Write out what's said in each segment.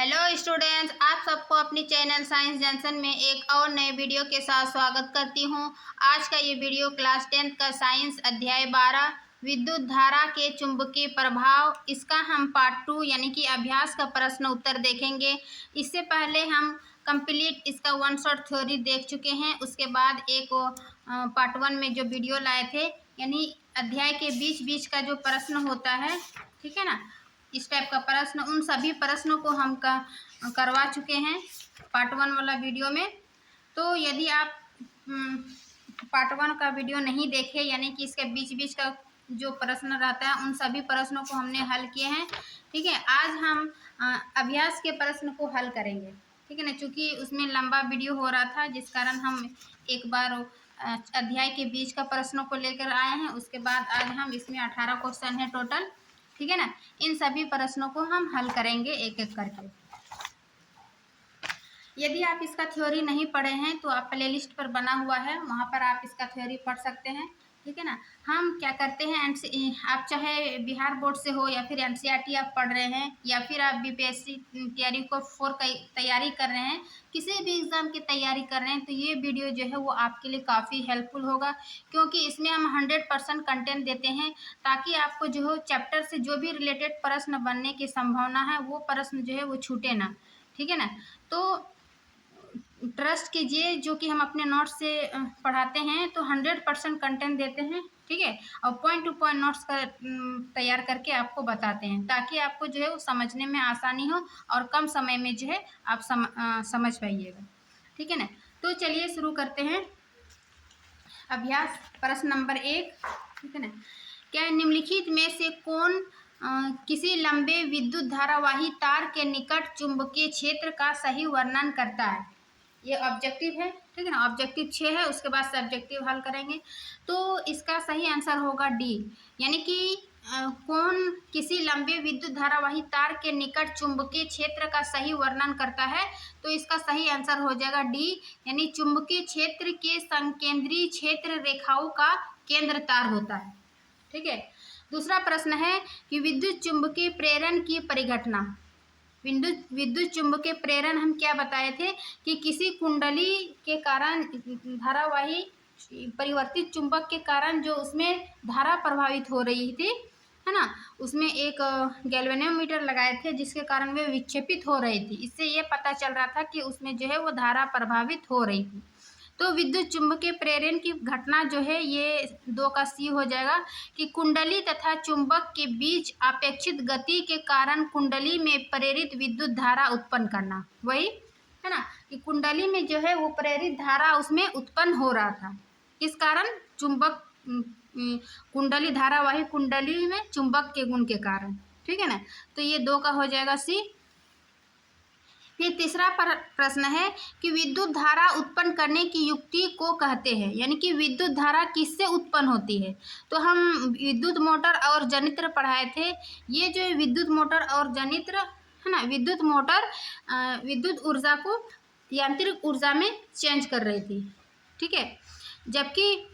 Hello students, आप सबको अपनी चैनल साइंस जंक्शन में एक और नए वीडियो के साथ स्वागत करती हूं। आज का ये वीडियो क्लास 10th का साइंस अध्याय 12 विद्युत धारा के चुंबकीय प्रभाव, इसका हम पार्ट 2 यानी कि अभ्यास का प्रश्न उत्तर देखेंगे। इससे पहले हम कंप्लीट इसका वन शॉट थ्योरी देख चुके हैं। उसके बाद एक पार्ट 1 में जो वीडियो लाए थे, यानी अध्याय के बीच बीच का जो प्रश्न होता है, ठीक है ना, इस टाइप का प्रश्न, उन सभी प्रश्नों को हम करवा चुके हैं पार्ट 1 वाला वीडियो में। तो यदि आप पार्ट 1 का वीडियो नहीं देखे, यानी कि इसके बीच बीच का जो प्रश्न रहता है, उन सभी प्रश्नों को हमने हल किए हैं। ठीक है, आज हम अभ्यास के प्रश्न को हल करेंगे। ठीक है ना, चूँकि उसमें लंबा वीडियो हो रहा था, जिस कारण हम एक बार अध्याय के बीच का प्रश्नों को लेकर आए हैं। उसके बाद आज हम इसमें 18 क्वेश्चन है टोटल। ठीक है ना, इन सभी प्रश्नों को हम हल करेंगे एक एक करके। यदि आप इसका थ्योरी नहीं पढ़े हैं तो आप प्लेलिस्ट पर बना हुआ है, वहाँ पर आप इसका थ्योरी पढ़ सकते हैं। ठीक है ना, हम क्या करते हैं, आप चाहे बिहार बोर्ड से हो या फिर एनसीईआरटी आप पढ़ रहे हैं, या फिर आप बीपीएससी तैयारी को तैयारी कर रहे हैं, किसी भी एग्ज़ाम की तैयारी कर रहे हैं, तो ये वीडियो जो है वो आपके लिए काफ़ी हेल्पफुल होगा, क्योंकि इसमें हम 100% कंटेंट देते हैं, ताकि आपको जो है चैप्टर से जो भी रिलेटेड प्रश्न बनने की संभावना है, वो प्रश्न जो है वो छूटे ना। ठीक है ना, तो ट्रस्ट कीजिए, जो कि हम अपने नोट्स से पढ़ाते हैं, तो 100% कंटेंट देते हैं। ठीक है, और पॉइंट टू पॉइंट नोट्स तैयार करके आपको बताते हैं, ताकि आपको जो है वो समझने में आसानी हो और कम समय में जो है आप समझ पाइएगा। ठीक है ना, तो चलिए शुरू करते हैं अभ्यास प्रश्न नंबर 1। ठीक है ना, क्या निम्नलिखित में से कौन किसी लंबे विद्युत धारावाही तार के निकट चुंबकीय क्षेत्र का सही वर्णन करता है? ये ऑब्जेक्टिव है। ठीक है ना, ऑब्जेक्टिव 6 है, उसके बाद सब्जेक्टिव हल करेंगे। तो इसका सही आंसर होगा डी, यानी कि कौन किसी लंबे विद्युत धारावाही तार के निकट चुंबकीय क्षेत्र का सही वर्णन करता है, तो इसका सही आंसर हो जाएगा डी, यानी चुंबकीय क्षेत्र के संकेंद्रीय क्षेत्र रेखाओं का केंद्र तार होता है। ठीक है, दूसरा प्रश्न है कि विद्युत चुंबकीय प्रेरण की परिघटना। विद्युत चुंबकीय प्रेरण हम क्या बताए थे कि किसी कुंडली के कारण धारावाही परिवर्तित चुंबक के कारण जो उसमें धारा प्रभावित हो रही थी, है ना, उसमें एक गैल्वेनोमीटर लगाए थे, जिसके कारण वे विक्षेपित हो रही थी। इससे ये पता चल रहा था कि उसमें जो है वो धारा प्रभावित हो रही थी। तो विद्युत चुंबकीय प्रेरण की घटना जो है, ये 2 का सी हो जाएगा कि कुंडली तथा चुंबक के बीच अपेक्षित गति के कारण कुंडली में प्रेरित विद्युत धारा उत्पन्न करना। वही है ना, कि कुंडली में जो है वो प्रेरित धारा उसमें उत्पन्न हो रहा था, किस कारण? चुंबक कुंडली, धारावाही कुंडली में चुंबक के गुण के कारण। ठीक है ना, तो ये 2 का हो जाएगा सी। फिर तीसरा प्रश्न है कि विद्युत धारा उत्पन्न करने की युक्ति को कहते हैं, यानी कि विद्युत धारा किससे उत्पन्न होती है। तो हम विद्युत मोटर और जनित्र पढ़ाए थे। ये जो विद्युत मोटर और जनित्र है ना, विद्युत मोटर विद्युत ऊर्जा को यांत्रिक ऊर्जा में चेंज कर रही थी। ठीक है, जबकि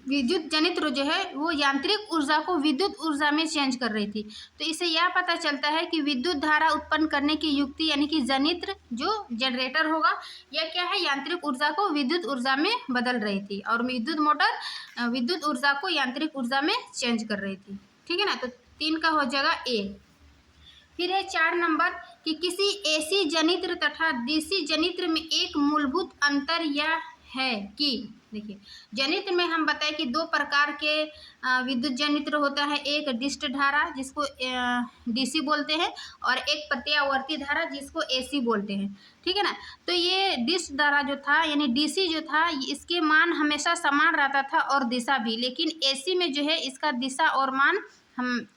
विद्युत जनित्र जो है वो यांत्रिक ऊर्जा को विद्युत ऊर्जा में चेंज कर रही थी। तो इससे यह पता चलता है कि विद्युत धारा उत्पन्न करने की युक्ति, यानी कि जनित्र जो जनरेटर होगा, यह क्या है, यांत्रिक ऊर्जा को विद्युत ऊर्जा में बदल रही थी, और विद्युत मोटर विद्युत ऊर्जा को यांत्रिक ऊर्जा में चेंज कर रही थी। ठीक है ना, तो 3 का हो जाएगा ए। फिर है 4 नंबर कि किसी एसी जनित्र तथा डीसी जनित्र में एक मूलभूत अंतर यह है कि, देखिए, जनित्र में हम बताए कि 2 प्रकार के विद्युत जनित्र होता है, एक डिस्ट धारा जिसको डीसी बोलते हैं, और एक प्रत्यावर्ती धारा जिसको एसी बोलते हैं। ठीक है ना, तो ये डिस्ट धारा जो था, यानी डीसी जो था, इसके मान हमेशा समान रहता था और दिशा भी, लेकिन एसी में जो है इसका दिशा और मान हम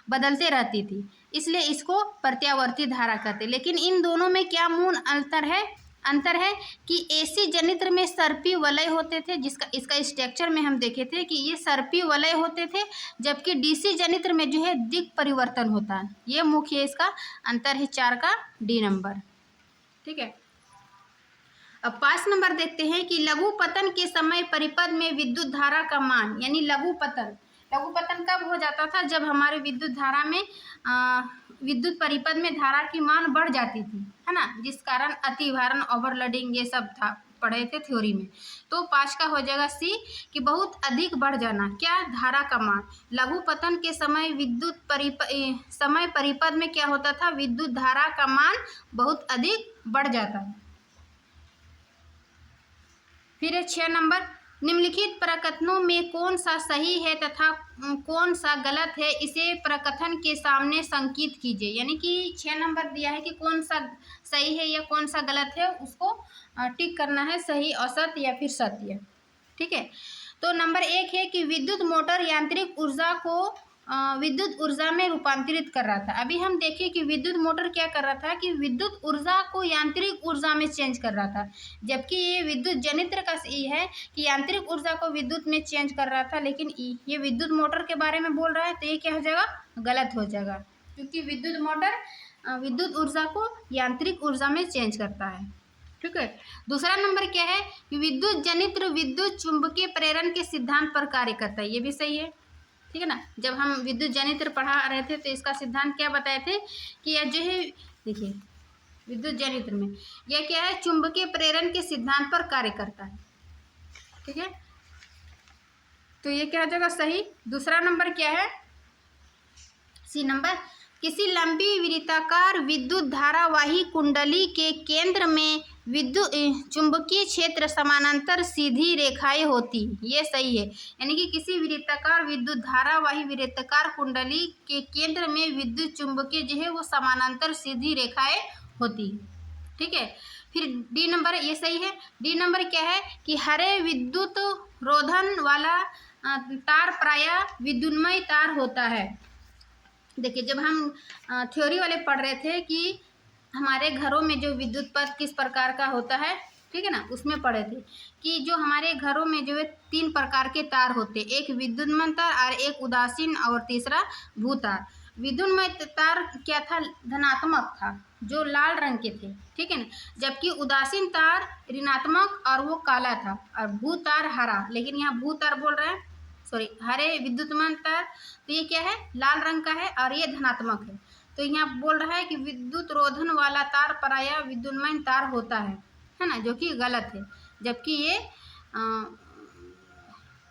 बदलते रहती थी, इसलिए इसको प्रत्यावर्ती धारा कहते हैं। लेकिन इन दोनों में क्या मूल अंतर है कि एसी जनित्र में सर्पी वलय होते थे, इसका स्ट्रक्चर में हम देखे थे कि ये सर्पी वलय होते थे, जबकि डीसी जनित्र में जो है दिक् परिवर्तन होता है। ये मुख्य इसका अंतर है, 4 का डी नंबर। ठीक है, अब 5 नंबर देखते हैं कि लघु पतन के समय परिपथ में विद्युत धारा का मान, यानी लघु पतन कब हो जाता था, जब हमारे विद्युत धारा में विद्युत परिपथ में धारा की मान बढ़ जाती थी, है ना, जिस कारण अतिभारण, ओवरलोडिंग ये सब था, पढ़े थे थ्योरी में। तो 5 का हो जाएगा सी कि बहुत अधिक बढ़ जाना, क्या, धारा का मान। लघु पतन के समय समय परिपथ में क्या होता था, विद्युत धारा का मान बहुत अधिक बढ़ जाता है। फिर 6 नंबर, निम्नलिखित प्रकथनों में कौन सा सही है तथा कौन सा गलत है, इसे प्रकथन के सामने संकेत कीजिए। यानी कि 6 नंबर दिया है कि कौन सा सही है या कौन सा गलत है, उसको टिक करना है, सही, असत या फिर सत्य। ठीक है, तो नंबर 1 है कि विद्युत मोटर यांत्रिक ऊर्जा को विद्युत ऊर्जा में रूपांतरित कर रहा था। अभी हम देखिए कि विद्युत मोटर क्या कर रहा था कि विद्युत ऊर्जा को यांत्रिक ऊर्जा में चेंज कर रहा था, जबकि ये विद्युत जनित्र का सही है कि यांत्रिक ऊर्जा को विद्युत में चेंज कर रहा था, लेकिन ये विद्युत मोटर के बारे में बोल रहा है, तो ये क्या हो जाएगा, गलत हो जाएगा, क्योंकि विद्युत मोटर विद्युत ऊर्जा को यांत्रिक ऊर्जा में चेंज करता है। ठीक है, दूसरा नंबर क्या है कि विद्युत जनित्र विद्युत चुंबकीय प्रेरण के सिद्धांत पर कार्य करता है, ये भी सही है। ठीक है ना, जब हम विद्युत जनित्र पढ़ा रहे थे तो इसका सिद्धांत क्या बताए थे कि यह जो है, देखिए विद्युत जनित्र में यह क्या है, चुंबकीय प्रेरण के सिद्धांत पर कार्य करता है। ठीक है, तो ये क्या हो जाएगा, सही। दूसरा नंबर क्या है, सी नंबर, किसी लंबी वृत्ताकार विद्युत धारावाही कुंडली के केंद्र में विद्युत चुंबकीय क्षेत्र समानांतर सीधी रेखाएं होती, ये सही है। यानी कि किसी वृत्ताकार विद्युत धारावाही वृत्ताकार कुंडली के केंद्र में विद्युत चुंबकीय जो है वो समानांतर सीधी रेखाएं होती। ठीक है, फिर डी नंबर, ये सही है। डी नंबर क्या है कि हरे विद्युत रोधन वाला तार प्रायः विद्युन्मय तार होता है। देखिए, जब हम थ्योरी वाले पढ़ रहे थे कि हमारे घरों में जो विद्युत पथ किस प्रकार का होता है, ठीक है ना, उसमें पढ़े थे कि जो हमारे घरों में जो है 3 प्रकार के तार होते, एक विद्युन्मय तार और एक उदासीन और तीसरा भूतार। विद्युन्मय तार क्या था, धनात्मक था, जो लाल रंग के थे, ठीक है ना, जबकि उदासीन तार ऋणात्मक और वो काला था, और भूतार हरा, लेकिन यहाँ भूतार बोल रहे हैं, सॉरी, हरे विद्युन्मय तार, तो ये क्या है, लाल रंग का है और ये धनात्मक है। तो यहाँ बोल रहा है कि विद्युत रोधन वाला तार प्रायः विद्युन्मय तार होता है ना, जो कि गलत है, जबकि ये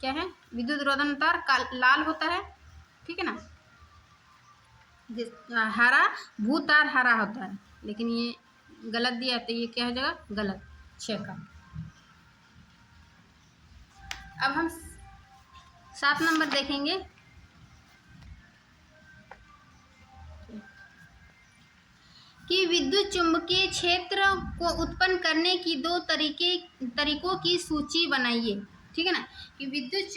क्या है, विद्युत रोधन तार लाल होता है। ठीक है ना, हरा, भूतार हरा होता है, लेकिन ये गलत दिया, तो ये क्या हो जाएगा, गलत, 6 का। अब हम 7 नंबर देखेंगे। कि विद्युत चुंबकीय क्षेत्र को उत्पन्न करने की 2 तरीकों की सूची बनाइए। ठीक है ना, कि विद्युत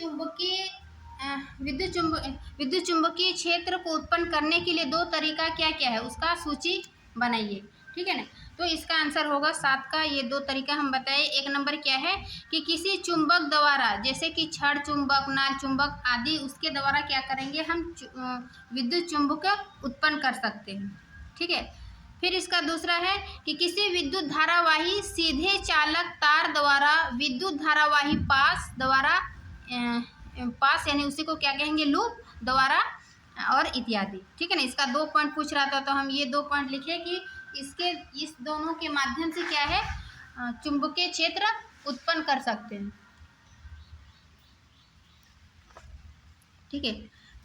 चुंबकीय क्षेत्र को उत्पन्न करने के लिए 2 तरीका क्या क्या है, उसका सूची बनाइए। ठीक है ना, तो इसका आंसर होगा 7 का, ये 2 तरीका हम बताए। 1 नंबर क्या है कि किसी चुंबक द्वारा, जैसे कि छड़ चुंबक, नाल चुंबक आदि, उसके द्वारा क्या करेंगे, हम विद्युत चुंबक उत्पन्न कर सकते हैं। ठीक है, फिर इसका दूसरा है कि किसी विद्युत धारावाही सीधे चालक तार द्वारा विद्युत धारावाही पास यानी उसी को क्या कहेंगे, लूप द्वारा, और इत्यादि। ठीक है ना, इसका 2 पॉइंट पूछ रहा था, तो हम ये 2 पॉइंट लिखे कि इस दोनों के माध्यम से क्या है, चुंबकीय क्षेत्र उत्पन्न कर सकते हैं। ठीक है,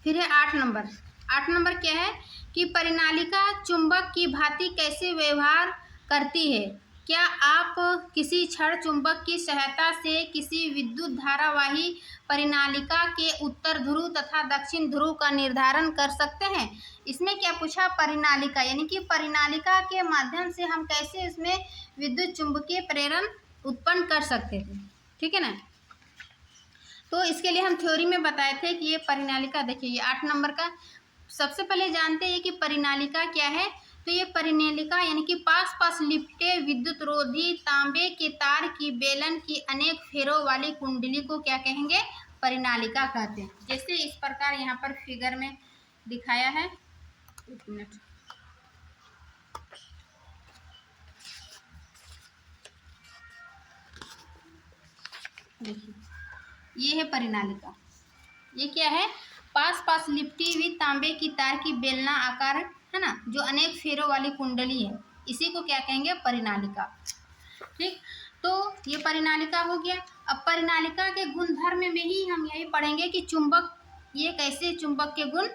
फिर है 8 नंबर। 8 नंबर क्या है कि परिनालिका चुंबक की भांति कैसे व्यवहार करती है। क्या आप किसी छड़ चुंबक की सहायता से किसी विद्युत धारावाही परिनालिका के उत्तर ध्रुव तथा दक्षिण ध्रुव का निर्धारण कर सकते हैं। इसमें क्या पूछा, परिनालिका, यानी कि परिनालिका के माध्यम से हम कैसे इसमें विद्युत चुंबकीय प्रेरण उत्पन्न कर सकते थे। ठीक है ना, तो इसके लिए हम थ्योरी में बताए थे कि ये परिनालिका, देखिए ये 8 नंबर का, सबसे पहले जानते हैं कि परिनालिका क्या है। तो ये परिनालिका यानी कि पास पास लिपटे विद्युत रोधी तांबे के तार की बेलन की अनेक फेरों वाली कुंडली को क्या कहेंगे, परिनालिका कहते हैं। जैसे इस प्रकार यहाँ पर फिगर में दिखाया है, एक मिनट, देखिए ये है परिनालिका। ये क्या है, पास पास लिपटी हुई तांबे की तार की बेलना आकार है ना, जो अनेक फेरों वाली कुंडली है, इसी को क्या कहेंगे, परिनालिका। ठीक, तो ये परिनालिका हो गया। अब परिनालिका के गुणधर्म में ही हम यही पढ़ेंगे कि चुंबक, ये कैसे चुंबक के गुण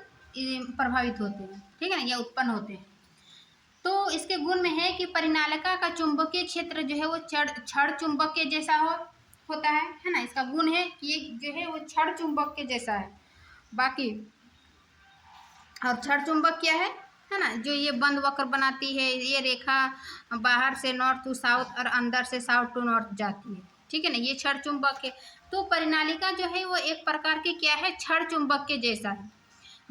प्रभावित होते हैं, ठीक है ना, या उत्पन्न होते हैं। तो इसके गुण में है कि परिनालिका का चुंबकीय क्षेत्र जो है वो छड़ चुंबक के जैसा होता है ना। इसका गुण है कि ये जो है वो छड़ चुंबक के जैसा है। बाकी और छड़ चुंबक क्या है ना, जो ये बंद वक्र बनाती है, ये रेखा बाहर से नॉर्थ टू साउथ और अंदर से साउथ टू नॉर्थ जाती है, ठीक है ना, ये छड़ चुंबक है। तो परिनालिका जो है वो एक प्रकार की क्या है, छड़ चुंबक के जैसा है।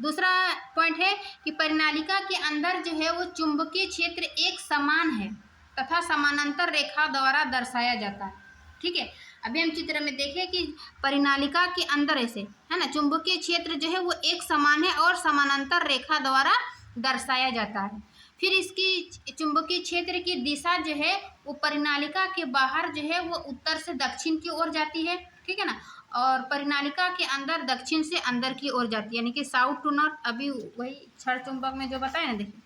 दूसरा पॉइंट है कि परिनालिका के अंदर जो है वो चुंबकीय क्षेत्र एक समान है तथा समानांतर रेखा द्वारा दर्शाया जाता है, ठीक है। अभी हम चित्र में देखें कि परिनालिका के अंदर ऐसे है ना, चुंबकीय क्षेत्र जो है वो एक समान है और समानांतर रेखा द्वारा दर्शाया जाता है। फिर इसकी चुंबकीय क्षेत्र की दिशा जो है वो परिनालिका के बाहर जो है वो उत्तर से दक्षिण की ओर जाती है, ठीक है ना, और परिनालिका के अंदर दक्षिण से अंदर की ओर जाती है, यानी कि साउथ टू नॉर्थ। अभी वही छड़ चुंबक में जो बताया ना, देखिए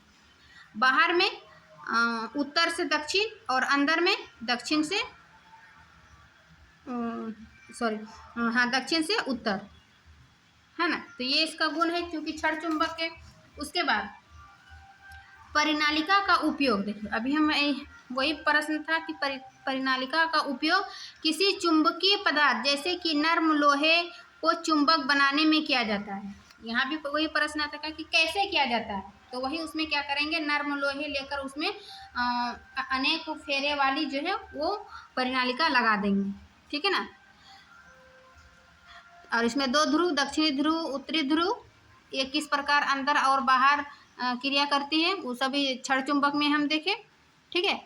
बाहर में उत्तर से दक्षिण और अंदर में दक्षिण से दक्षिण से उत्तर, है ना। तो ये इसका गुण है क्योंकि छड़ चुंबक के। उसके बाद परिनालिका का उपयोग, देखिए अभी हम वही प्रश्न था कि परिनालिका का उपयोग किसी चुंबकीय पदार्थ जैसे कि नर्म लोहे को चुंबक बनाने में किया जाता है। यहाँ भी वही प्रश्न आता है कि कैसे किया जाता है, तो वही उसमें क्या करेंगे, नर्म लोहे लेकर उसमें अनेक फेरे वाली जो है वो परिनालिका लगा देंगे, ठीक है ना। और इसमें 2 ध्रुव, दक्षिणी ध्रुव, उत्तरी ध्रुव, ये किस प्रकार अंदर और बाहर क्रिया करती है वो सभी छड़ चुंबक में हम देखें, ठीक है।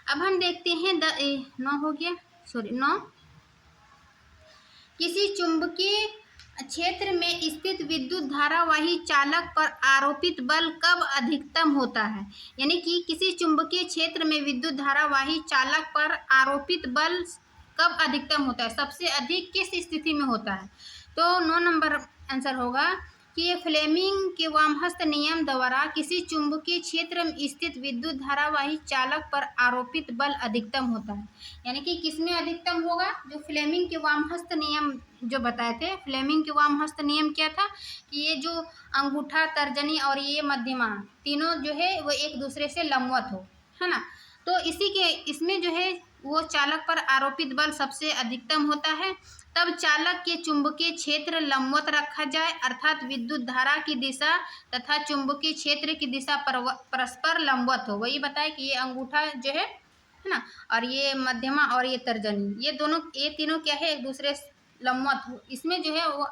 अब हम देखते हैं 9 हो गया, 9, किसी चुंबकीय क्षेत्र में स्थित विद्युत धारावाही चालक पर आरोपित बल कब अधिकतम होता है, यानी कि किसी चुंबकीय क्षेत्र में विद्युत धारावाही चालक पर आरोपित बल कब अधिकतम होता है, सबसे अधिक किस स्थिति में होता है। तो 9 नंबर आंसर होगा कि ये फ्लेमिंग के वामहस्त नियम द्वारा किसी चुंबकीय क्षेत्र में स्थित विद्युत धारावाही चालक पर आरोपित बल अधिकतम होता है। यानी कि किसमें अधिकतम होगा, जो फ्लेमिंग के वामहस्त नियम जो बताए थे। फ्लेमिंग के वामहस्त नियम क्या था कि ये जो अंगूठा, तर्जनी और ये मध्यमा तीनों जो है वो एक दूसरे से लंबवत हो, है ना। तो इसी के इसमें जो है वो चालक पर आरोपित बल सबसे अधिकतम होता है। तब चालक के चुंबकीय क्षेत्र लंबवत रखा जाए, अर्थात विद्युत धारा की दिशा तथा चुंबकीय क्षेत्र की दिशा परस्पर लंबवत हो। वही बताए कि ये अंगूठा जो है ना, और ये मध्यमा और ये तर्जनी, ये तीनों क्या है, एक दूसरे से लंबवत हो, इसमें जो है वो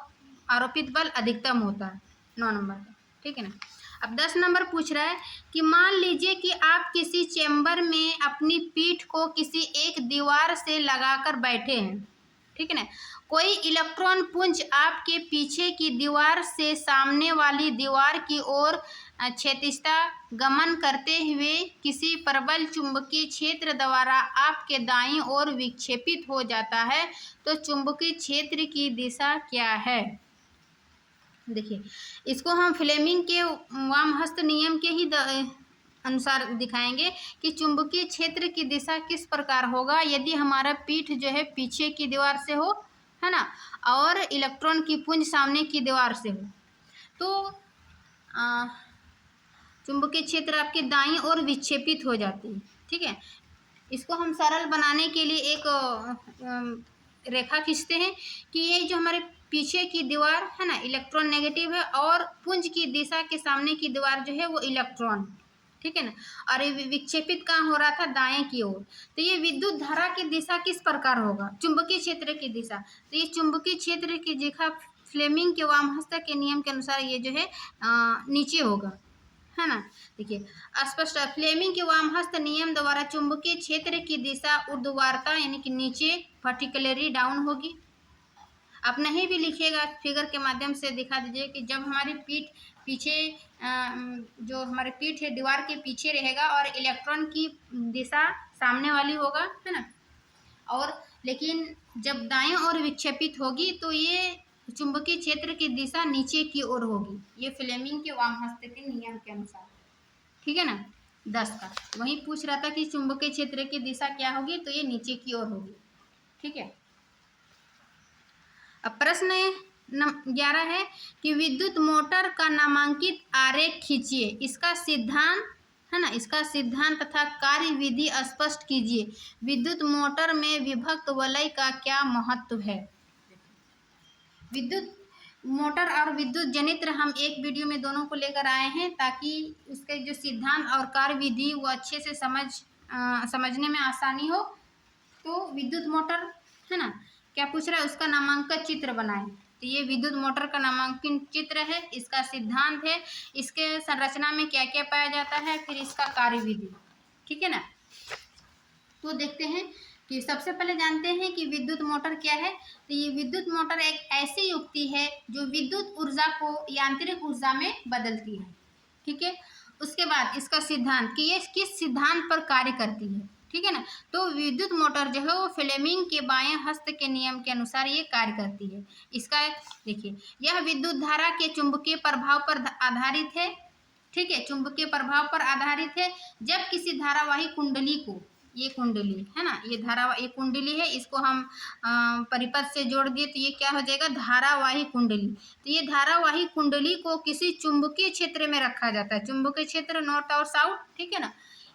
आरोपित बल अधिकतम होता है 9 नंबर का, ठीक है ना। अब 10 नंबर पूछ रहा है कि मान लीजिए कि आप किसी चेंबर में अपनी पीठ को किसी एक दीवार से लगाकर बैठे हैं, ठीक है ना। कोई इलेक्ट्रॉन पुंज आपके पीछे की दीवार से सामने वाली दीवार की ओर क्षैतिजता गमन करते हुए किसी प्रबल चुंबकीय क्षेत्र द्वारा आपके दाईं ओर विक्षेपित हो जाता है, तो चुंबकीय क्षेत्र की दिशा क्या है। देखिए इसको हम फ्लेमिंग के वामहस्त नियम के ही अनुसार दिखाएंगे कि चुंबकीय क्षेत्र की दिशा किस प्रकार होगा यदि हमारा पीठ जो है पीछे की दीवार से हो, है ना, और इलेक्ट्रॉन की पुंज सामने की दीवार से हो। तो चुंबकीय क्षेत्र आपके दाईं ओर विक्षेपित हो जाती है, ठीक है। इसको हम सरल बनाने के लिए एक रेखा खींचते हैं कि ये जो हमारे पीछे की दीवार है ना, इलेक्ट्रॉन नेगेटिव है और पुंज की दिशा के सामने की दीवार जो है वो इलेक्ट्रॉन, ठीक है ना, और ये विक्षेपित कहाँ हो रहा था, दाएं की ओर। तो ये विद्युत धारा की दिशा किस प्रकार होगा, चुंबकीय क्षेत्र की दिशा। तो ये चुंबकीय क्षेत्र की दिशा फ्लेमिंग के वामहस्त के नियम के अनुसार ये जो है नीचे होगा, है ना। देखिए स्पष्ट, फ्लेमिंग के वामहस्त नियम द्वारा चुंबकीय क्षेत्र की दिशा ऊर्ध्वाधर यानी कि नीचे, पर्टिकुलरली डाउन होगी। आप नहीं भी लिखिएगा, फिगर के माध्यम से दिखा दीजिए कि जब हमारी पीठ पीछे जो हमारी पीठ है दीवार के पीछे रहेगा और इलेक्ट्रॉन की दिशा सामने वाली होगा, है ना, और लेकिन जब दाएं ओर विक्षेपित होगी तो ये चुंबकीय क्षेत्र की दिशा नीचे की ओर होगी। ये फ्लेमिंग के वामहस्त के नियम के अनुसार, ठीक है ना, 10 का। वहीं पूछ रहा था कि चुंबकीय क्षेत्र की दिशा क्या होगी, तो ये नीचे की ओर होगी। ठीक है। अब प्रश्न 11 है कि विद्युत मोटर का नामांकित आरेख खींचिए, इसका सिद्धांत है ना, इसका सिद्धांत तथा कार्य विधि स्पष्ट कीजिए। विद्युत मोटर में विभक्त वलय का क्या महत्व है। विद्युत मोटर और विद्युत जनित्र हम एक वीडियो में दोनों को लेकर आए हैं, ताकि उसके जो सिद्धांत और कार्य विधि वो अच्छे से समझने में आसानी हो। तो विद्युत मोटर है ना, क्या पूछ रहा है, उसका नामांकन चित्र बनाएं। तो ये विद्युत मोटर का नामांकन चित्र है, इसका सिद्धांत है, इसके संरचना में क्या क्या पाया जाता है, फिर इसका कार्य विधि। ठीक है ना। तो देखते हैं कि सबसे पहले जानते हैं कि विद्युत मोटर क्या है। तो ये विद्युत मोटर एक ऐसी युक्ति है जो विद्युत ऊर्जा को यांत्रिक ऊर्जा में बदलती है। ठीक है। उसके बाद इसका सिद्धांत कि ये किस सिद्धांत पर कार्य करती है। ठीक है ना। तो विद्युत मोटर जो है वो फ्लेमिंग के बाएं हस्त के नियम के अनुसार ये कार्य करती है। इसका देखिए, यह विद्युत धारा के चुंबकीय प्रभाव पर आधारित है। ठीक है, चुंबकीय प्रभाव पर आधारित है। जब किसी धारावाही कुंडली को, ये कुंडली है ना, ये ये कुंडली है, इसको हम परिपथ से जोड़ दिए तो ये क्या हो जाएगा, धारावाही कुंडली। तो ये धारावाही कुंडली को किसी चुंबकीय क्षेत्र में रखा जाता है। चुंबकीय क्षेत्र नॉर्थ और साउथ। ठीक है ना।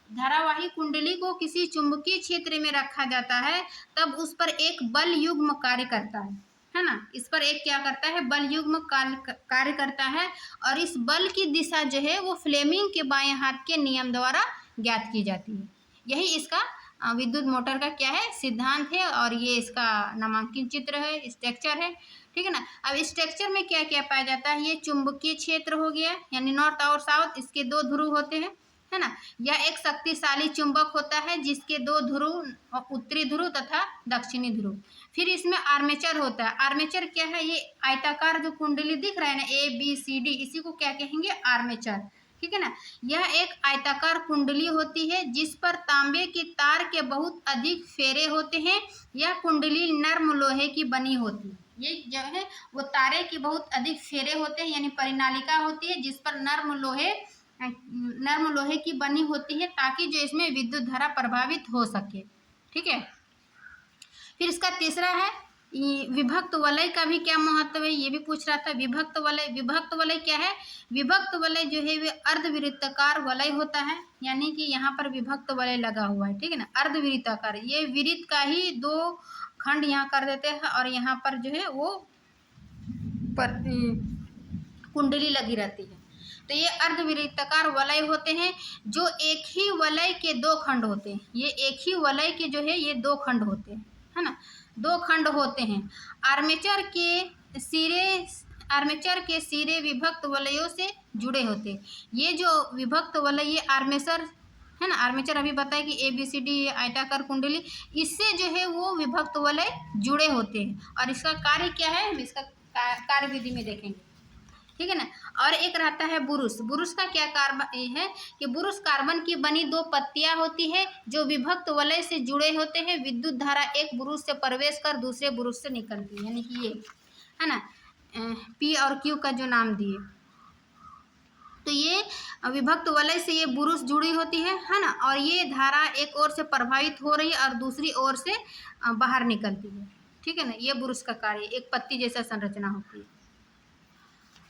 धारावाही कुंडली को किसी चुंबकीय क्षेत्र में रखा जाता है, तब उस पर एक बल युग्म कार्य करता है ना। इस पर एक क्या करता है, बल युग्म कार्य करता है, और इस बल की दिशा जो है वो फ्लेमिंग के बाएं हाथ के नियम द्वारा ज्ञात की जाती है। यही इसका विद्युत मोटर का क्या है, सिद्धांत है, और ये इसका नामांकन चित्र है, स्ट्रक्चर है। ठीक है ना। अब स्ट्रक्चर में क्या क्या पाया जाता है, ये चुंबकीय क्षेत्र हो गया, यानी नॉर्थ और साउथ, इसके 2 ध्रुव होते हैं, है ना। यह एक शक्तिशाली चुंबक होता है जिसके 2 ध्रुव, उत्तरी ध्रुव तथा दक्षिणी ध्रुव। फिर इसमें आर्मेचर होता है। आर्मेचर क्या है, ये आयताकार जो कुंडली दिख रहा है ना, ABCD, इसी को क्या कहेंगे, आर्मेचर। ठीक है ना। यह एक आयताकार कुंडली होती है जिस पर तांबे के तार के बहुत अधिक फेरे होते हैं। यह कुंडली नर्म लोहे की बनी होती है। ये जो है वो तारे की बहुत अधिक फेरे होते हैं, यानी परिनालिका होती है जिस पर नर्म लोहे की बनी होती है, ताकि जो इसमें विद्युत धारा प्रभावित हो सके। ठीक है। फिर इसका तीसरा है विभक्त वलय का भी क्या महत्व है, ये भी पूछ रहा था। विभक्त वलय क्या है, विभक्त वलय जो है वे अर्धवृत्ताकार वलय होता है, यानी कि यहाँ पर विभक्त वलय लगा हुआ है। ठीक है ना, अर्धवृत्ताकार, ये वृत्त का ही 2 खंड यहाँ कर देते हैं, और यहाँ पर जो है वो कुंडली लगी रहती है। तो ये अर्धवृत्ताकार वलय होते हैं, जो एक ही वलय के 2 खंड होते हैं। ये एक ही वलय के जो है ये 2 खंड होते हैं, है ना, 2 खंड होते हैं। आर्मेचर के सिरे विभक्त वलयों से जुड़े होते हैं। ये जो विभक्त वलय, ये आर्मेचर है ना, आर्मेचर अभी बताया कि ABCD आयताकार कुंडली, इससे जो है वो विभक्त वलय जुड़े होते हैं। और इसका कार्य क्या है, हम इसका कार्य विधि में देखेंगे। ठीक है ना। और एक रहता है बुरुश का क्या कार्य है कि बुरुश कार्बन की बनी 2 पत्तियां होती है जो विभक्त वलय से जुड़े होते हैं। विद्युत धारा एक बुरुश से प्रवेश कर दूसरे बुरुश से निकलती है, यानी कि ये है ना, P और Q का जो नाम दिए। तो ये विभक्त वलय से ये बुरुश जुड़ी होती है ना, और ये धारा एक ओर से प्रभावित हो रही है और दूसरी ओर से बाहर निकलती है। ठीक है ना, ये बुरुश का कार्य, एक पत्ती जैसा संरचना होती है।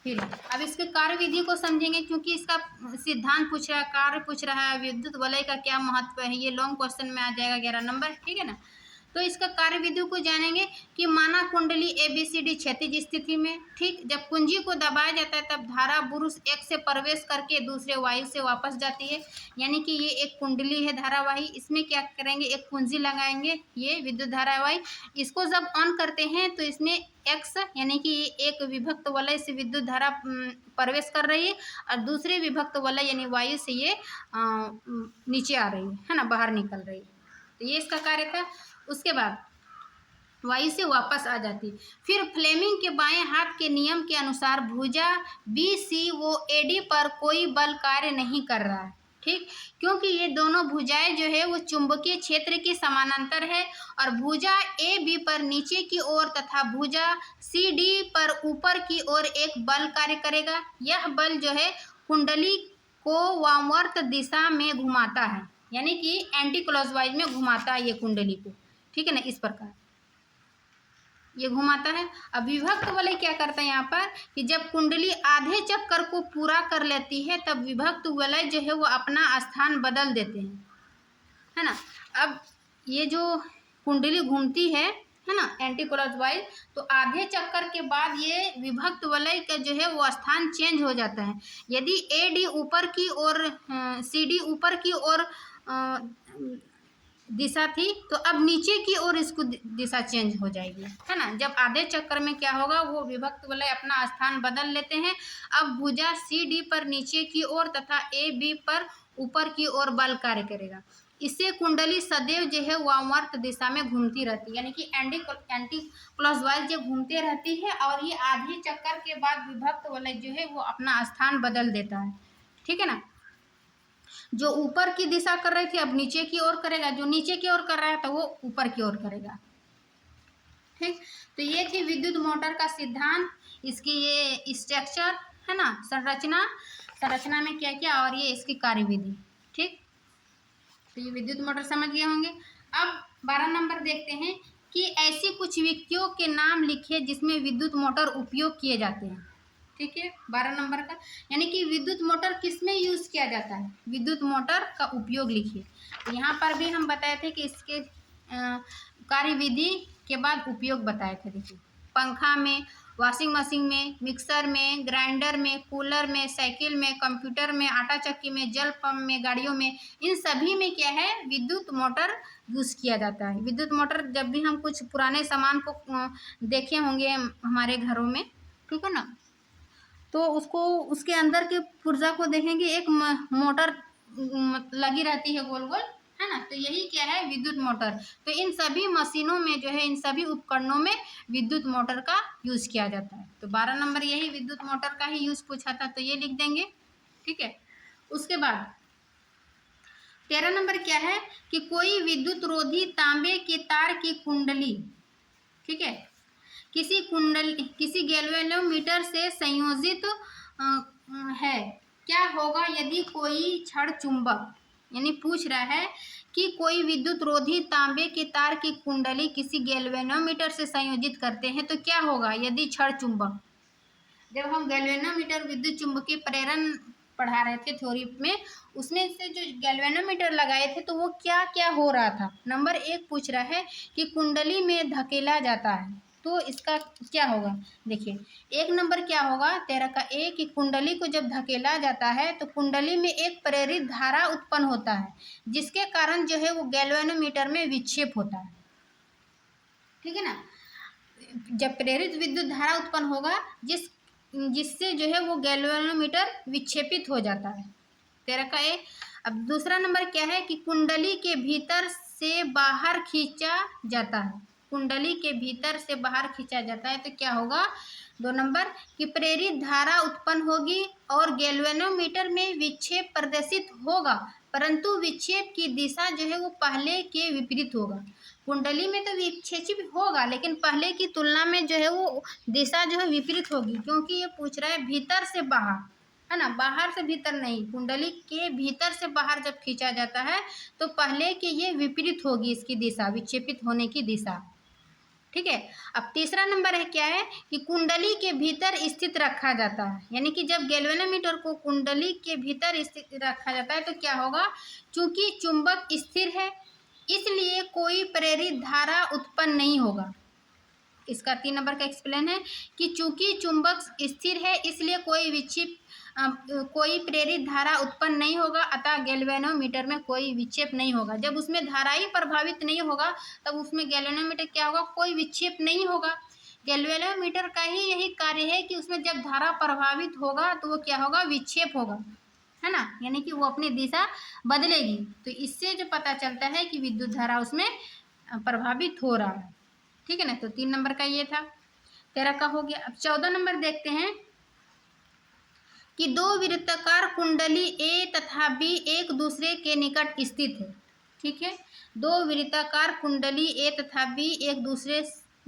फिर अब इसके कार्य विधि को समझेंगे, क्योंकि इसका सिद्धांत पूछ रहा है, कार्य पूछ रहा है, विद्युत वलय का क्या महत्व है, ये लॉन्ग क्वेश्चन में आ जाएगा 11 नंबर। ठीक है ना। तो इसका कार्य विधि को जानेंगे कि माना कुंडली ABCD क्षैतिज स्थिति में, ठीक, जब कुंजी को दबाया जाता है तब धारा बुरुश एक से प्रवेश करके दूसरे वायु से वापस जाती है। यानी कि ये एक कुंडली है धारावाही, इसमें क्या करेंगे, एक कुंजी लगाएंगे, ये विद्युत धारावाही। इसको जब ऑन करते हैं तो इसमें X, यानी कि एक विभक्त वलय से विद्युत धारा प्रवेश कर रही है, और दूसरे विभक्त वलय यानी वायु से ये नीचे आ रही है ना, बाहर निकल रही है। तो ये इसका कार्य था। उसके बाद वायु से वापस आ जाती। फिर फ्लेमिंग के बाएं हाथ के नियम के अनुसार भुजा BCOAD पर कोई बल कार्य नहीं कर रहा है। ठीक, क्योंकि ये दोनों भुजाएं जो है वो चुंबकीय क्षेत्र के समानांतर है, और भुजा AB पर नीचे की ओर तथा भुजा CD पर ऊपर की ओर एक बल कार्य करेगा। यह बल जो है कुंडली को वामवर्त दिशा में घुमाता है, यानी कि एंटी क्लॉकवाइज में घुमाता है ये कुंडली को, ठीक है ना, इस प्रकार ये घुमाता है। अब विभक्त वलय क्या करता है यहाँ पर कि जब कुंडली आधे चक्कर को पूरा कर लेती है तब विभक्त वलय जो है वो अपना स्थान बदल देते हैं, है ना। अब ये जो कुंडली घूमती है ना, एंटी क्लॉकवाइज, तो आधे चक्कर के बाद ये विभक्त वलय का जो है वो स्थान चेंज हो जाता है। यदि ए डी ऊपर की ओर, सी डी ऊपर की ओर दिशा थी तो अब नीचे की ओर इसको दिशा चेंज हो जाएगी, है ना। जब आधे चक्कर में क्या होगा, वो विभक्त वलय अपना स्थान बदल लेते हैं। अब भुजा सी डी पर नीचे की ओर तथा ए बी पर ऊपर की ओर बल कार्य करेगा। इससे कुंडली सदैव जो है वामवर्त दिशा में घूमती रहती है, यानी कि एंटी क्लॉकवाइज जब घूमते रहती है और ये आधे चक्कर के बाद विभक्त वलय जो है वो अपना स्थान बदल देता है, ठीक है ना। जो ऊपर की दिशा कर रही थी अब नीचे की ओर करेगा, जो नीचे की ओर कर रहा है तो वो ऊपर की ओर करेगा, ठीक। तो ये थी विद्युत मोटर का सिद्धांत, इसकी ये स्ट्रक्चर है ना, संरचना में क्या क्या और ये इसकी कार्यविधि, ठीक। तो ये विद्युत मोटर समझ गए होंगे। अब 12 नंबर देखते हैं कि ऐसी कुछ व्यक्तियों के नाम लिखे जिसमें विद्युत मोटर उपयोग किए जाते हैं, ठीक है। 12 नंबर का यानी कि विद्युत मोटर किस में यूज किया जाता है, विद्युत मोटर का उपयोग लिखिए। तो यहाँ पर भी हम बताए थे कि इसके कार्यविधि के बाद उपयोग बताए थे। देखिए, पंखा में, वॉशिंग मशीन में, मिक्सर में, ग्राइंडर में, कूलर में, साइकिल में, कंप्यूटर में, आटा चक्की में, जल पंप में, गाड़ियों में, इन सभी में क्या है, विद्युत मोटर यूज किया जाता है। विद्युत मोटर जब भी हम कुछ पुराने सामान को देखे होंगे हमारे घरों में, ठीक है ना, तो उसको उसके अंदर के पुर्जा को देखेंगे, एक मोटर लगी रहती है गोल गोल, है ना। तो यही क्या है, विद्युत मोटर। तो इन सभी मशीनों में जो है, इन सभी उपकरणों में विद्युत मोटर का यूज किया जाता है। तो 12 नंबर यही विद्युत मोटर का ही यूज पूछा था, तो ये लिख देंगे, ठीक है। उसके बाद 13 नंबर क्या है कि कोई विद्युत रोधी तांबे के तार की कुंडली, ठीक है, किसी गैल्वेनोमीटर से संयोजित है। क्या होगा यदि कोई क्षण चुंबक, यानी पूछ रहा है कि कोई विद्युत रोधी तांबे के तार की कुंडली किसी गैल्वेनोमीटर से संयोजित करते हैं तो क्या होगा यदि क्षण चुंबक। जब हम गैल्वेनोमीटर विद्युत चुंबकीय प्रेरण पढ़ा रहे थे थ्योरी में, उसमें से जो गैल्वेनोमीटर लगाए थे तो वो क्या क्या हो रहा था। नंबर 1 पूछ रहा है कि कुंडली में धकेला जाता है, तो इसका क्या होगा। देखिए, 1 नंबर क्या होगा 13 का ए कि कुंडली को जब धकेला जाता है तो कुंडली में एक प्रेरित धारा उत्पन्न होता है, जिसके कारण जो है वो गैल्वेनोमीटर में विक्षेप होता है, ठीक है ना। जब प्रेरित विद्युत धारा उत्पन्न होगा जिससे जो है वो गैल्वेनोमीटर विक्षेपित हो जाता है, 13 का ए। अब दूसरा नंबर क्या है कि कुंडली के भीतर से बाहर खींचा जाता है, कुंडली के भीतर से बाहर खींचा जाता है तो क्या होगा 2 नंबर कि प्रेरित धारा उत्पन्न होगी और गैल्वेनोमीटर में विक्षेप प्रदर्शित होगा, परंतु विक्षेप की दिशा जो है वो पहले के विपरीत होगा। कुंडली में तो विक्षेपित होगा लेकिन पहले की तुलना में जो है वो दिशा जो है विपरीत होगी, क्योंकि ये पूछ रहा है भीतर से बाहर, है ना, बाहर से भीतर नहीं। कुंडली के भीतर से बाहर जब खींचा जाता है तो पहले के ये विपरीत होगी इसकी दिशा, विक्षेपित होने की दिशा, ठीक है। अब तीसरा नंबर है क्या है कि कुंडली के भीतर स्थित रखा जाता है, यानी कि जब गैल्वेनोमीटर को कुंडली के भीतर स्थित रखा जाता है तो क्या होगा, चूंकि चुंबक स्थिर है इसलिए कोई प्रेरित धारा उत्पन्न नहीं होगा। इसका 3 नंबर का एक्सप्लेन है कि चूंकि चुंबक स्थिर है इसलिए कोई प्रेरित धारा उत्पन्न नहीं होगा, अतः गैल्वेनोमीटर में कोई विक्षेप नहीं होगा। जब उसमें धारा ही प्रभावित नहीं होगा तब उसमें गैल्वेनोमीटर क्या होगा, कोई विक्षेप नहीं होगा। गैल्वेनोमीटर का ही यही कार्य है कि उसमें जब धारा प्रभावित होगा तो वो क्या होगा, विक्षेप होगा, है ना, यानी कि वो अपनी दिशा बदलेगी। तो इससे जो पता चलता है कि विद्युत धारा उसमें प्रभावित हो रहा है, ठीक है ना। तो 3 नंबर का ये था, 13 का हो गया। अब 14 नंबर देखते हैं कि 2 वृत्ताकार कुंडली ए तथा बी एक दूसरे के निकट स्थित है, ठीक है। 2 वृत्ताकार कुंडली ए तथा बी एक दूसरे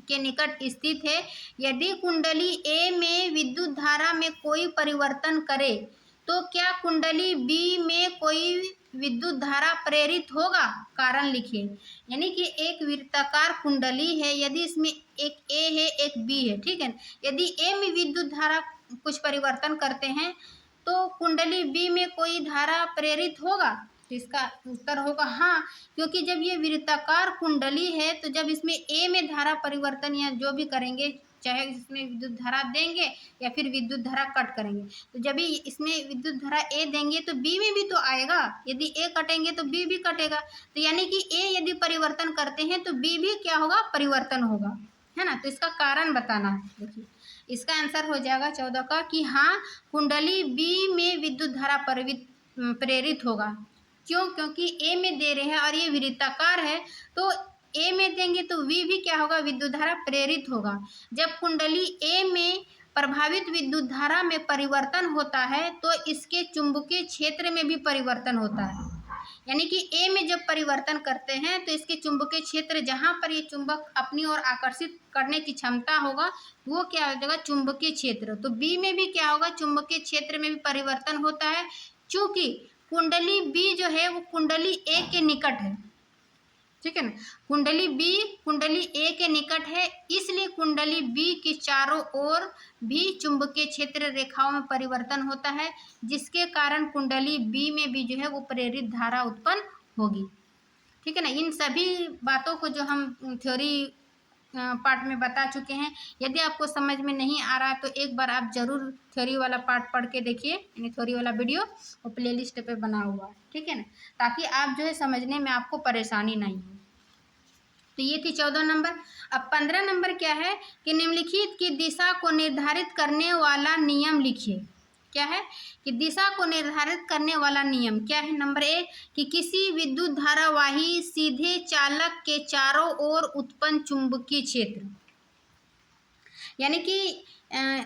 के निकट स्थित है। यदि कुंडली ए में विद्युत धारा में कोई परिवर्तन करे तो क्या कुंडली बी में कोई विद्युत धारा प्रेरित होगा? कारण लिखिए। यानी कि एक वृत्ताकार कुंडली है, यदि इसमें एक ए है एक बी है, ठीक है। यदि ए में विद्युत धारा कुछ परिवर्तन करते हैं तो कुंडली बी में कोई धारा प्रेरित होगा? तो इसका उत्तर होगा हाँ, क्योंकि जब ये वृत्ताकार कुंडली है तो जब इसमें ए में धारा परिवर्तन या जो भी करेंगे, चाहे इसमें विद्युत धारा देंगे या फिर विद्युत धारा कट करेंगे, तो जब भी इसमें विद्युत धारा ए देंगे तो बी में भी तो आएगा, यदि ए कटेंगे तो बी भी कटेगा। तो यानी कि ए यदि परिवर्तन करते हैं तो बी भी क्या होगा? परिवर्तन होगा, है ना। तो इसका कारण बताना है। देखिए इसका आंसर हो जाएगा 14 का कि हाँ, कुंडली बी में विद्युत धारा प्रेरित होगा। क्यों? क्योंकि ए में दे रहे हैं और ये वृत्ताकार है, तो ए में देंगे तो वी भी क्या होगा? विद्युत धारा प्रेरित होगा। जब कुंडली ए में प्रभावित विद्युत धारा में परिवर्तन होता है तो इसके चुंबकीय क्षेत्र में भी परिवर्तन होता है। यानी कि ए में जब परिवर्तन करते हैं तो इसके चुंबकीय क्षेत्र, जहां पर ये चुंबक अपनी ओर आकर्षित करने की क्षमता होगा, वो क्या हो जाएगा? चुंबकीय क्षेत्र। तो बी में भी क्या होगा? चुंबकीय क्षेत्र में भी परिवर्तन होता है, चूंकि कुंडली बी जो है वो कुंडली ए के निकट है, ठीक है ना। कुंडली बी कुंडली ए के निकट है, इसलिए कुंडली बी के चारों ओर भी चुंबकीय क्षेत्र रेखाओं में परिवर्तन होता है, जिसके कारण कुंडली बी में भी जो है वो प्रेरित धारा उत्पन्न होगी, ठीक है ना। इन सभी बातों को जो हम थ्योरी पार्ट में बता चुके हैं। यदि आपको समझ में नहीं आ रहा है तो एक बार आप जरूर थ्योरी वाला पार्ट पढ़ के देखिए, यानी थ्योरी वाला वीडियो वो प्लेलिस्ट पे बना हुआ है, ठीक है ना, ताकि आप जो है समझने में आपको परेशानी नहीं हो। तो ये थी 14 नंबर। अब 15 नंबर क्या है कि निम्नलिखित की दिशा को निर्धारित करने वाला नियम लिखिए। क्या है कि दिशा को निर्धारित करने वाला नियम क्या है? नंबर 1 कि किसी विद्युत धारावाही सीधे चालक के चारों ओर उत्पन्न चुंबकीय क्षेत्र, यानी कि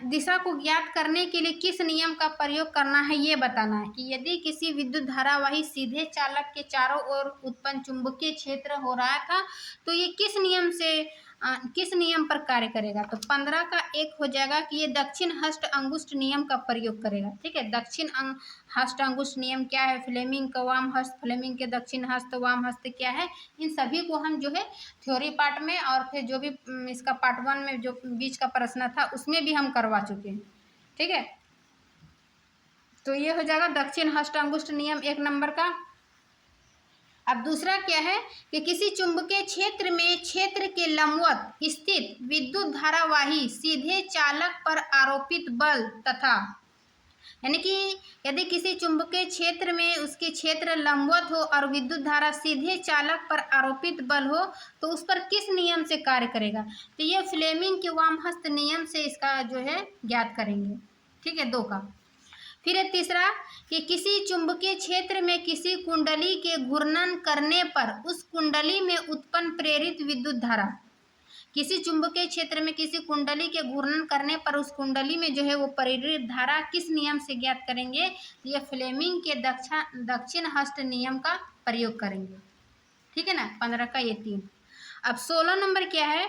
दिशा को ज्ञात करने के लिए किस नियम का प्रयोग करना है ये बताना है कि यदि किसी विद्युत धारावाही सीधे चालक के चारों ओर उत्पन्न चुंबकीय क्षेत्र हो रहा था तो ये किस नियम पर कार्य करेगा। तो 15 का एक हो जाएगा कि ये दक्षिण हस्त अंगुष्ठ नियम का प्रयोग करेगा, ठीक है। दक्षिण हस्त अंगुष्ठ नियम क्या है? फ्लेमिंग का वाम हस्त, फ्लेमिंग के दक्षिण हस्त, वाम हस्त क्या है? इन सभी को हम जो है थ्योरी पार्ट में और फिर जो भी इसका पार्ट 1 में जो बीच का प्रश्न था उसमें भी हम करवा चुके हैं, ठीक है। तो ये हो जाएगा दक्षिण हस्त अंगुष्ठ नियम 1 नंबर का। अब दूसरा क्या है कि किसी चुंबकीय क्षेत्र में क्षेत्र के लंबवत स्थित विद्युत धारावाही सीधे चालक पर आरोपित बल तथा, यानी कि यदि किसी चुंबकीय क्षेत्र में उसके क्षेत्र लंबवत हो और विद्युत धारा सीधे चालक पर आरोपित बल हो तो उस पर किस नियम से कार्य करेगा। तो ये फ्लेमिंग के वामहस्त नियम से इसका जो है ज्ञात करेंगे, ठीक है, 2 का। फिर तीसरा कि किसी चुंबकीय क्षेत्र में किसी कुंडली के घूर्णन करने पर उस कुंडली में उत्पन्न प्रेरित विद्युत धारा, किसी चुंबकीय क्षेत्र में किसी कुंडली के घूर्णन करने पर उस कुंडली में जो है वो प्रेरित धारा किस नियम से ज्ञात करेंगे? ये फ्लेमिंग के दक्षिण हस्त नियम का प्रयोग करेंगे, ठीक है ना। 15 का ये 3। अब 16 नंबर क्या है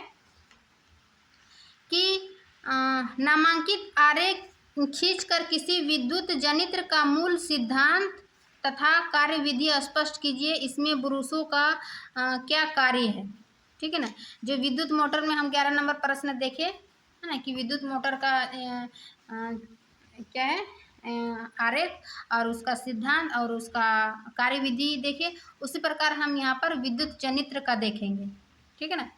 कि नामांकित आरेख खींचकर किसी विद्युत जनित्र का मूल सिद्धांत तथा कार्यविधि स्पष्ट कीजिए। इसमें ब्रूसों का क्या कार्य है, ठीक है ना। जो विद्युत मोटर में हम 11 नंबर प्रश्न देखे है ना कि विद्युत मोटर का क्या है आरेख और उसका सिद्धांत और उसका कार्यविधि देखे, उसी प्रकार हम यहाँ पर विद्युत जनित्र का देखेंगे, ठीक है ना।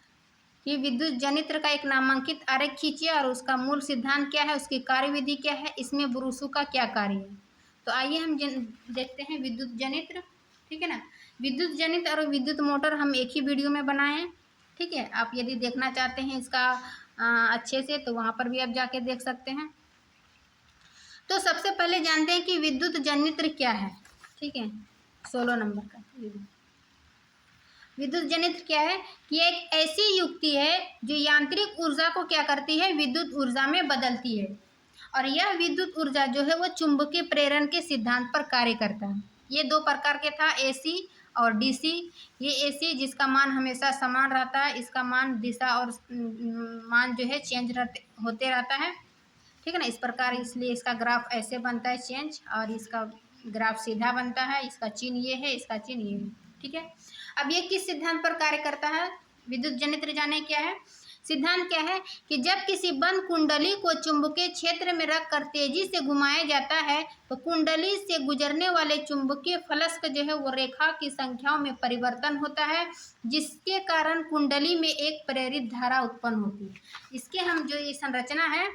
कि विद्युत जनित्र का एक नामांकित आरेख खींचिए और उसका मूल सिद्धांत क्या है, उसकी कार्यविधि क्या है, इसमें ब्रूसों का क्या कार्य है। तो आइए हम देखते हैं विद्युत जनित्र, ठीक है ना। विद्युत जनित्र और विद्युत मोटर हम एक ही वीडियो में बनाए हैं, ठीक है। आप यदि देखना चाहते हैं इसका अच्छे से तो वहाँ पर भी आप जाके देख सकते हैं। तो सबसे पहले जानते हैं कि विद्युत जनित्र क्या है, ठीक है। 16 नंबर का विद्युत जनित्र क्या है कि एक ऐसी युक्ति है जो यांत्रिक ऊर्जा को क्या करती है? विद्युत ऊर्जा में बदलती है, और यह विद्युत ऊर्जा जो है वो चुंबकीय प्रेरण के सिद्धांत पर कार्य करता है। ये 2 प्रकार के था, एसी और डीसी। ये एसी जिसका मान हमेशा समान रहता है, इसका मान दिशा और मान जो है चेंज होते रहता है, ठीक है ना, इस प्रकार, इसलिए इसका ग्राफ ऐसे बनता है चेंज, और इसका ग्राफ सीधा बनता है, इसका चिन्ह ये है, इसका चिन्ह ये है। ठीक है, अब ये किस सिद्धांत पर कार्य करता है? विद्युत जनित्र जाने क्या है सिद्धांत, क्या है कि जब किसी बंद कुंडली को चुंबकीय क्षेत्र में रखकर तेजी से घुमाया जाता है तो कुंडली से गुजरने वाले चुंबकीय फ्लक्स जो है वो रेखा की संख्याओं में परिवर्तन होता है, जिसके कारण कुंडली में एक प्रेरित धारा उत्पन्न होती है। इसके हम जो ये संरचना है,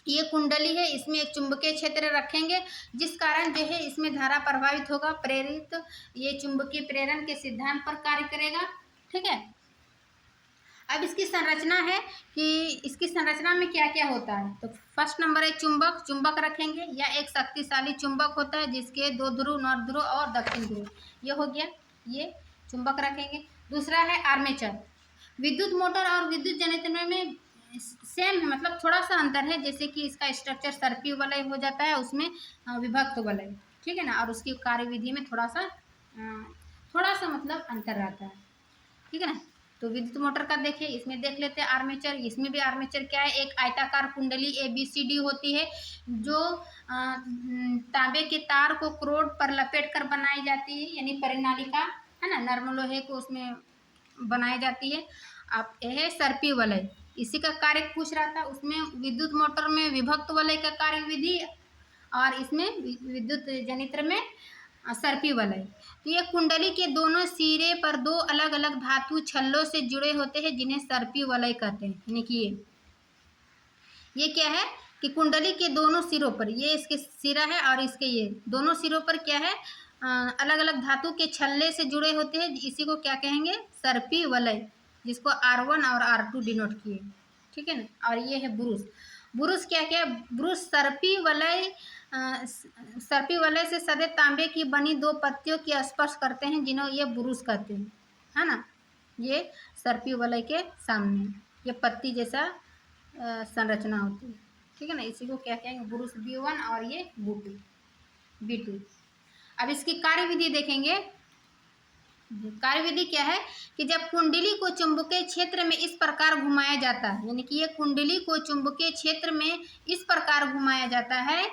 ये कुंडली है, इसमें एक चुंबकीय क्षेत्र रखेंगे, जिस कारण जो है इसमें धारा प्रभावित होगा, प्रेरित, ये चुंबकीय प्रेरण के सिद्धांत पर कार्य करेगा। ठीक है, अब इसकी संरचना है कि इसकी संरचना में क्या क्या होता है। तो फर्स्ट नंबर है चुंबक, चुंबक रखेंगे, या एक शक्तिशाली चुंबक होता है जिसके 2 ध्रुव, नॉर्थ ध्रुव और दक्षिण ध्रुव, ये हो गया, ये चुंबक रखेंगे। दूसरा है आर्मेचर। विद्युत मोटर और विद्युत जनरेटर में सेम है, मतलब थोड़ा सा अंतर है, जैसे कि इसका स्ट्रक्चर सर्पी वलय हो जाता है, उसमें विभक्त वलय, ठीक है ना, और उसकी कार्यविधि में थोड़ा सा मतलब अंतर रहता है। ठीक है ना, तो विद्युत मोटर का देखिए, इसमें देख लेते हैं आर्मेचर। इसमें भी आर्मेचर क्या है, एक आयताकार कुंडली ABCD होती है, जो तांबे के तार को क्रोड पर लपेट कर बनाई जाती है, यानी परिनालिका है ना, नर्म लोहे को उसमें बनाई जाती है। अब यह है सर्पी वलय, इसी का कार्य पूछ रहा था। उसमें विद्युत मोटर में विभक्त वलय का कार्य विधि, और इसमें विद्युत जनित्र में सर्पी वलय। तो ये कुंडली के दोनों सिरे पर 2 अलग अलग धातु छल्लों से जुड़े होते हैं, जिन्हें सर्पी वलय कहते हैं। यानी कि ये क्या है कि कुंडली के दोनों सिरों पर, ये इसके सिरा है और इसके ये दोनों सिरों पर क्या है, अलग अलग धातु के छल्ले से जुड़े होते हैं, इसी को क्या कहेंगे, सर्पी वलय, जिसको R1 और R2 डिनोट किए। ठीक है ना, और ये है ब्रूस। ब्रूस क्या क्या है, ब्रूस सर्पी वलय से सदे तांबे की बनी 2 पत्तियों की स्पर्श करते हैं, जिन्हें ये ब्रूस कहते हैं, है ना। ये सर्पी वलय के सामने ये पत्ती जैसा संरचना होती है। ठीक है ना, इसी को क्या कहेंगे, ब्रूस B1 और ये B2। अब इसकी कार्यविधि देखेंगे। कार्यविधि क्या है कि जब कुंडली को चुंबकीय क्षेत्र में इस प्रकार घुमाया जाता है, यानी कि ये कुंडली को चुंबकीय क्षेत्र में इस प्रकार घुमाया जाता है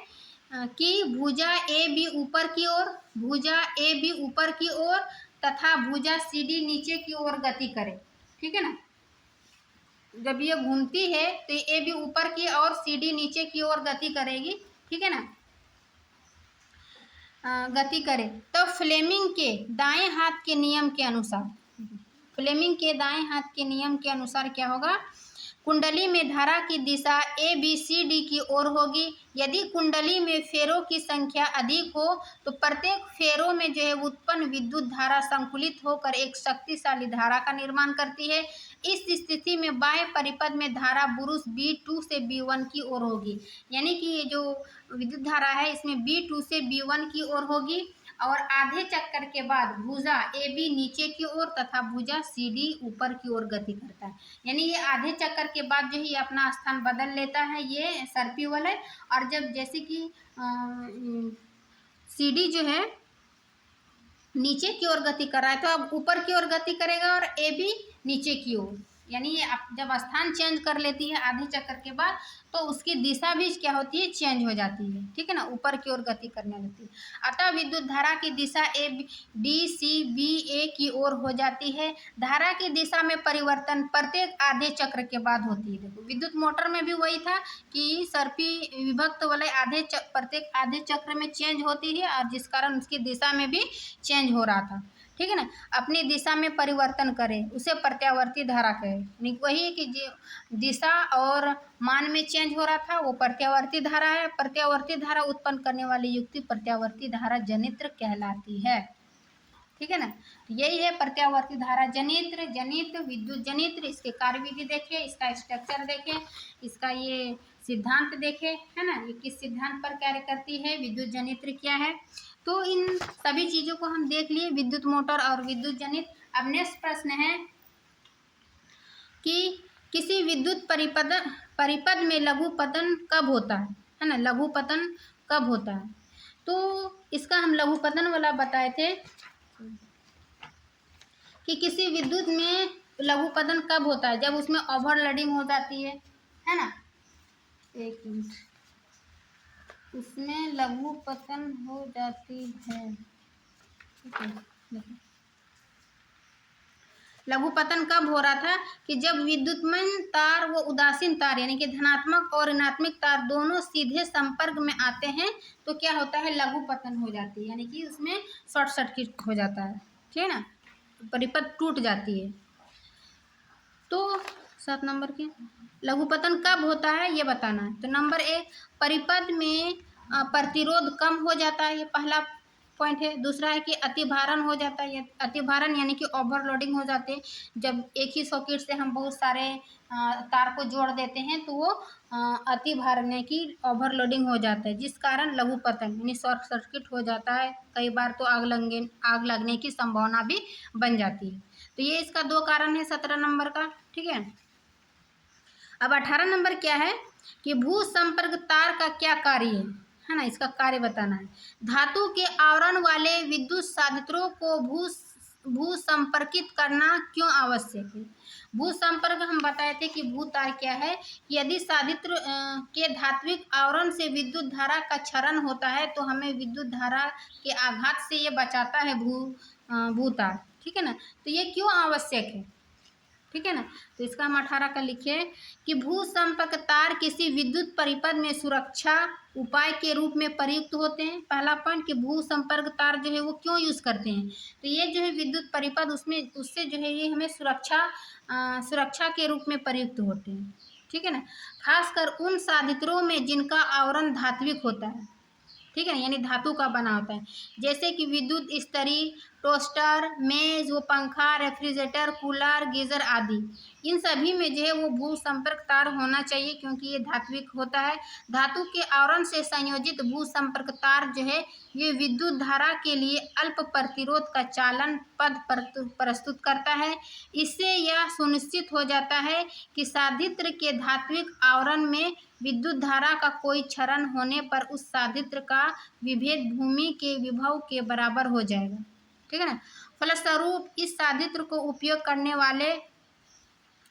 कि भुजा AB ऊपर की ओर, भुजा AB ऊपर की ओर तथा भुजा CD नीचे की ओर गति करे। ठीक है ना, जब ये घूमती है तो AB ऊपर की और CD नीचे की ओर गति करेगी। ठीक है ना, गति करे तो फ्लेमिंग के दाएं हाथ के नियम के अनुसार, फ्लेमिंग के दाएं हाथ के नियम के अनुसार क्या होगा, कुंडली में धारा की दिशा ABCD की ओर होगी। यदि कुंडली में फेरों की संख्या अधिक हो तो प्रत्येक फेरों में जो है उत्पन्न विद्युत धारा संकुलित होकर एक शक्तिशाली धारा का निर्माण करती है। इस स्थिति में बाह्य परिपथ में धारा ब्रूस B2 से B1 की ओर होगी, यानी कि ये जो विद्युत धारा है इसमें B2 से B1 की ओर होगी, और आधे चक्कर के बाद भुजा AB नीचे की ओर तथा भुजा CD ऊपर की ओर गति करता है। यानी ये आधे चक्कर के बाद जो है ये अपना स्थान बदल लेता है, ये सर्पी वलय। और जब जैसे कि CD जो है नीचे की ओर गति कर रहा है तो अब ऊपर की ओर गति करेगा, और AB नीचे की ओर, यानी ये जब स्थान चेंज कर लेती है आधे चक्कर के बाद तो उसकी दिशा भी क्या होती है, चेंज हो जाती है। ठीक है ना, ऊपर की ओर गति करने लगती है। अतः विद्युत धारा की दिशा ABCBA की ओर हो जाती है। धारा की दिशा में परिवर्तन प्रत्येक आधे चक्र के बाद होती है। देखो विद्युत मोटर में भी वही था कि सर्पी विभक्त वलय प्रत्येक आधे चक्र में चेंज होती है, और जिस कारण उसकी दिशा में भी चेंज हो रहा था। ठीक है ना, अपनी दिशा में परिवर्तन करे उसे प्रत्यावर्ती धारा कहे। वही कि जो दिशा और मान में चेंज हो रहा था वो प्रत्यावर्ती धारा है। प्रत्यावर्ती धारा उत्पन्न करने वाली युक्ति प्रत्यावर्ती धारा जनित्र कहलाती है। ठीक है ना, तो यही है प्रत्यावर्ती धारा जनित्र, विद्युत जनित्र। इसके कार्यविधि देखें, इसका स्ट्रक्चर देखें, इसका ये सिद्धांत देखें, है ना, ये किस सिद्धांत पर कार्य करती है, विद्युत जनित्र क्या है। तो इन सभी चीज़ों को हम देख लिए, विद्युत मोटर और विद्युत जनित्र। अब नेक्स्ट प्रश्न है कि किसी विद्युत परिपथ में लघु पतन कब होता है ना, लघु पतन कब होता है। तो इसका हम लघु पतन वाला बताए थे कि किसी विद्युत में लघु पतन कब होता है, जब उसमें ओवरलोडिंग हो जाती है ना। एक मिनट, उसमें लघु पतन हो जाती है। ठीक है, देखो। लघु पतन कब हो रहा था कि जब विद्युतमय तार व उदासीन तार यानी कि धनात्मक और ऋणात्मक तार दोनों सीधे संपर्क में आते हैं तो क्या होता है, लघु पतन हो जाती है, यानी कि उसमें शॉर्ट सर्किट हो जाता है। ठीक है ना, परिपथ टूट जाती है। तो 7 नंबर के लघु पतन कब होता है ये बताना है। तो नंबर 1, परिपथ में प्रतिरोध कम हो जाता है, ये पहला पॉइंट है। दूसरा है कि अतिभारण हो जाता है, अतिभारण यानी कि ओवरलोडिंग हो जाते हैं। जब एक ही सॉकेट से हम बहुत सारे तार को जोड़ देते हैं तो वो अतिभारण यानी कि ओवरलोडिंग हो जाता है, जिस कारण लघु पतन यानी शॉर्ट सर्किट हो जाता है। कई बार तो आग लगने की संभावना भी बन जाती है। तो ये इसका 2 कारण है 17 नंबर का। ठीक है, अब 18 नंबर क्या है कि भू संपर्क तार का क्या कार्य है ना, इसका कार्य बताना है। धातु के आवरण वाले विद्युत साधित्रों को भू संपर्कित करना क्यों आवश्यक है। भू संपर्क हम बताए थे कि भू तार क्या है, यदि साधित्र के धात्विक आवरण से विद्युत धारा का क्षरण होता है तो हमें विद्युत धारा के आघात से ये बचाता है भू तार। ठीक है ना, तो ये क्यों आवश्यक है। ठीक है ना, तो इसका हम 18 का लिखे कि भू संपर्क तार किसी विद्युत परिपथ में सुरक्षा उपाय के रूप में प्रयुक्त होते हैं। पहला पॉइंट कि भू संपर्क तार जो है वो क्यों यूज करते हैं, तो ये जो है विद्युत परिपथ उससे जो है ये हमें सुरक्षा के रूप में प्रयुक्त होते हैं। ठीक है ना, खासकर उन साधित्रों में जिनका आवरण धात्विक होता है। ठीक है, यानी धातु का बना होता है, जैसे कि विद्युत इस्त्री, टोस्टर, मेज, वो पंखा, रेफ्रिजरेटर, कूलर, गीजर आदि। इन सभी में जो है वो भू संपर्क तार होना चाहिए क्योंकि ये धात्विक होता है। धातु के आवरण से संयोजित भू संपर्क तार जो है ये विद्युत धारा के लिए अल्प प्रतिरोध का चालन पद प्रस्तुत करता है। इससे यह सुनिश्चित हो जाता है कि साधित्र के धात्विक आवरण में विद्युत धारा का कोई क्षरण होने पर उस साधित्र का विभेद भूमि के विभव के बराबर हो जाएगा। ठीक है ना, फलस्वरूप इस साधित्र को उपयोग करने वाले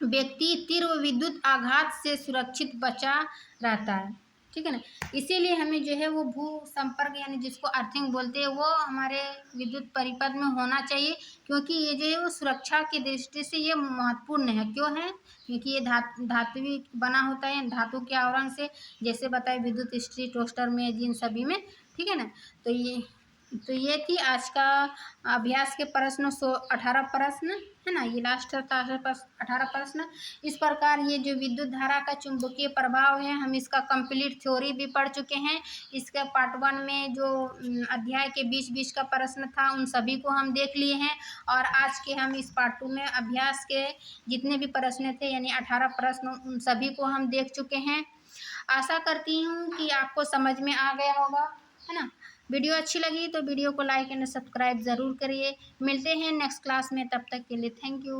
व्यक्ति तीव्र विद्युत आघात से सुरक्षित बचा रहता है। ठीक है ना, इसीलिए हमें जो है वो भू संपर्क यानी जिसको अर्थिंग बोलते हैं वो हमारे विद्युत परिपथ में होना चाहिए, क्योंकि ये जो है वो सुरक्षा की दृष्टि से ये महत्वपूर्ण है। क्यों है, क्योंकि ये धात्विक बना होता है धातु के आवरण से, जैसे बताए विद्युत इस्त्री, टोस्टर, मेज, इन सभी में। ठीक है ना, तो ये थी आज का अभ्यास के प्रश्न 18 प्रश्न है ना, ये लास्ट था 18 प्रश्न। इस प्रकार ये जो विद्युत धारा का चुंबकीय प्रभाव है हम इसका कंप्लीट थ्योरी भी पढ़ चुके हैं। इसका पार्ट 1 में जो अध्याय के 20-20 का प्रश्न था उन सभी को हम देख लिए हैं, और आज के हम इस पार्ट 2 में अभ्यास के जितने भी प्रश्न थे यानी 18 प्रश्न उन सभी को हम देख चुके हैं। आशा करती हूँ कि आपको समझ में आ गया होगा, है ना। वीडियो अच्छी लगी तो वीडियो को लाइक एंड सब्सक्राइब ज़रूर करिए। मिलते हैं नेक्स्ट क्लास में, तब तक के लिए थैंक यू।